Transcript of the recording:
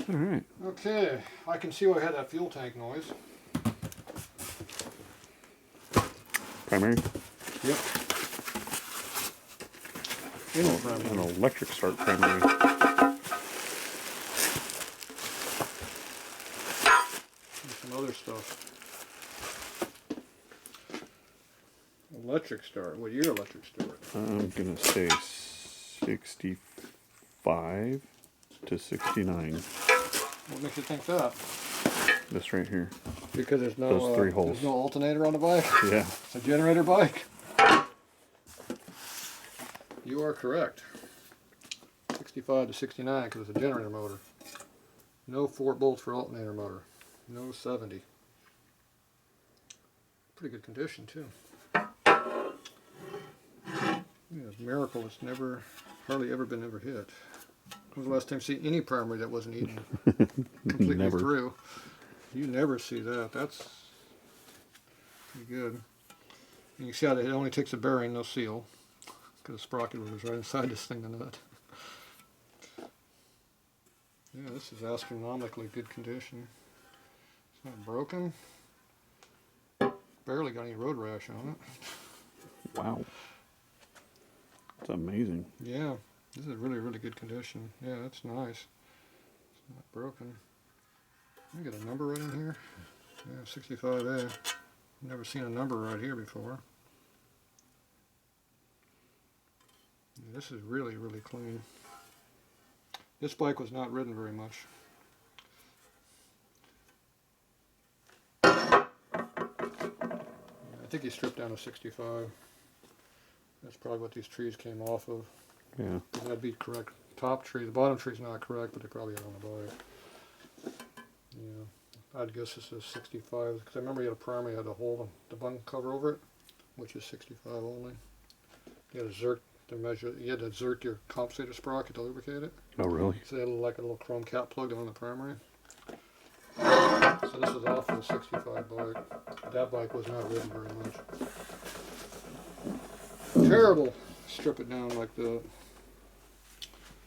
Alright. Okay, I can see why I had that fuel tank noise. Primary? Yep. An electric start primary. And some other stuff. Electric start. What year electric start? I'm gonna say 65 to 69. What makes you think that? This right here. Because there's no Those 3 holes. there's no alternator on the bike. Yeah. It's a generator bike. You are correct. 65 to 69 because it's a generator motor. No 4 bolts for alternator motor. No 70. Pretty good condition too. Yeah, it's a miracle it's never, hardly ever been hit. When was the last time you see any primary that wasn't eaten completely Never. through? You never see that. That's pretty good. And you see how it only takes a bearing, no seal, because the sprocket was right inside this thing, the nut. Yeah, this is astronomically good condition. It's not broken. Barely got any road rash on it. Wow. It's amazing. Yeah, this is really, really good condition. Yeah, that's nice. It's not broken. Let me get a number right in here. Yeah, 65A. Never seen a number right here before. Yeah, this is really, really clean. This bike was not ridden very much. Yeah, I think he stripped down to 65. That's probably what these trees came off of. Yeah. That'd be correct. Top tree, the bottom tree's not correct, but they probably are on the bike. Yeah, I'd guess this is 65, because I remember you had a primer, you had to hold the bung cover over it, which is 65 only. You had to zerk to measure, you had to zerk your compensator sprocket to lubricate it. Oh, really? So they had like a little chrome cap plugged on the primary. So this is off the 65 bike. That bike was not ridden very much. Terrible. Strip it down like that.